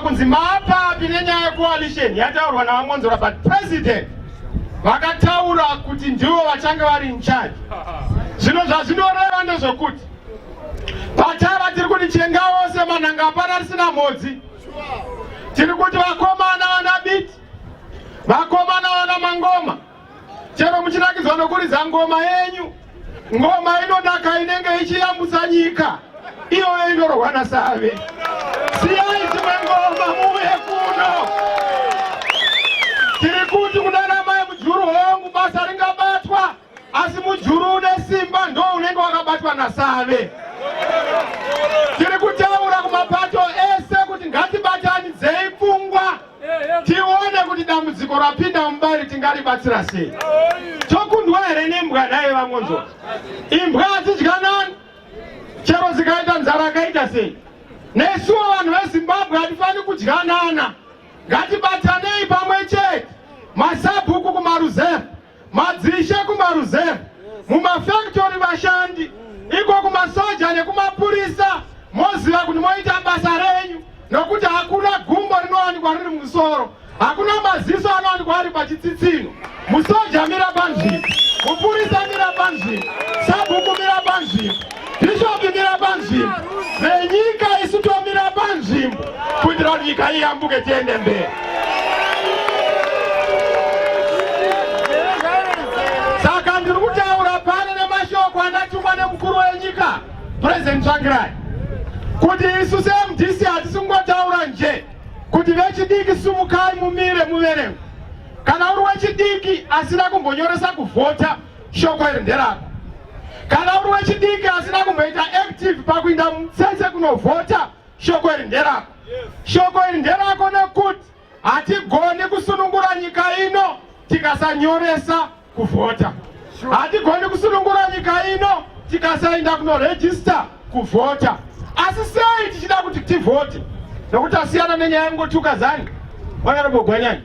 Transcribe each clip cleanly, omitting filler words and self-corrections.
kunzi mapapi nenyaya yecoalition yataurwa navamonzora, but president vakataura kuti ndivo vachange vari in charge. Zvino zvazvinoreva ndezvokuti pachava tiri kuti chenga wose manhanga hapana risina mhodzi. Tiri kuti vakomana vana biti, vakomana vana mangoma, chero muchinakidzwa nokuridza ngoma yenyu, ngoma inodaka inenge ichiyambutsa nyika, iyoyo inorwa naSave. Siyai dzimwe ngoma muuye kuno. Tiri kuti kudana mai mujuru hongu basa ringabatwa, asi mujuru une simba ndo unenge wakabatwa naSave. Tiri kutaura kumapato ese kuti ngatibatanidzei pfungwa tione kuti dambudziko rapinda mubairi tingaribatsira sei. Tokundwa here nembwa naye vamonzora? Imbwa hadzidyanani chero zikaita nzara yakaita sei. Nesuwo vanhu veZimbabwe hatifani kudyanana. Ngatibatanei pamwe chete. Masabhuku kumaruzevha, madzishe kumaruzevha, mumafactory vashandi, iko kumasoja nekumapurisa, moziva kuti moita basa renyu, nokuti hakuna gumbo rinowanikwa riri mumusoro, hakuna maziso anowanikwa ari pachitsitsino. Musoja mira panzvimbo, mupurisa mira panzvimbo, sabhuku mira panzvimbo, bishopi mira panzvimbo, venyika isu tomira panzvimbo kuitira kuti nyika iyambuke tiende mberi. Saka ndiri kutaura pano nemashoko anatumwa nemukuru wenyika President Tsvangirai kuti isu seMDC hatisingotaura nje kuti vechidiki sumukai mumire muverengo. Kana uri wechidiki asina kumbonyoresa kuvhota, shoko iri nderako. Kana uri wechidiki asina kumboita active pakuinda mutsetse kunovhota, shoko iri nderako. Shoko iri nderako nekuti hatigoni kusunungura nyika ino tikasanyoresa kuvhota. Hatigoni kusunungura nyika ino tikasaenda kunoregister kuvhota. Asi sei tichida kuti tivhote? Nokuti asiyana nenyaya yengotuka zani. Honorable Gwanyani,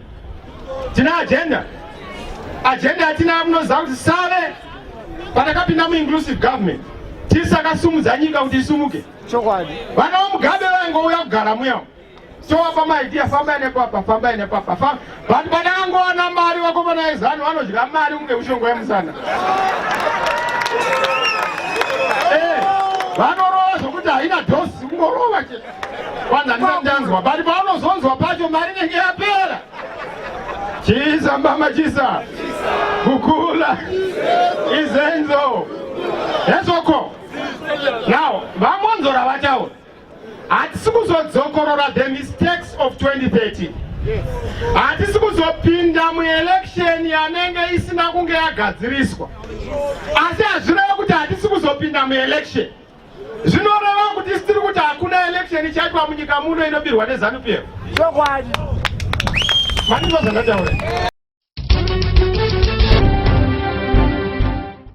tina agenda. Agenda yatina munoziva kuti Save patakapinda mu-inclusive government tisakasumudza nyika kuti isumuke. Vana voMugabe vaingouya kugara muya, towapa maidea, fambai nepapa, fambai nepapa. Vanhu vanakangowana mari, vakomana vezanu vanodya mari kunge mushongo yemusana. Vanorova zvokuti haina dhosi, kungorova chete. Kwanza handina ndanzwa, but pavanozonzwa pacho mari inenge yapera. Chisa mbama chisa, kukula, izenzo, yezoko. Now, vamonzora vataura, hatisi kuzodzokorora the mistakes of 2013. Hatisi kuzopinda muelection yanenge isina kunge yagadziriswa. Asi hazvireva kuti hatisi kuzopinda muelection. Zvinoreva kuti tiri kuti hakuna election ichaitwa munyika muno inobirwa neZANU-PF. Mandizwa zvandataura.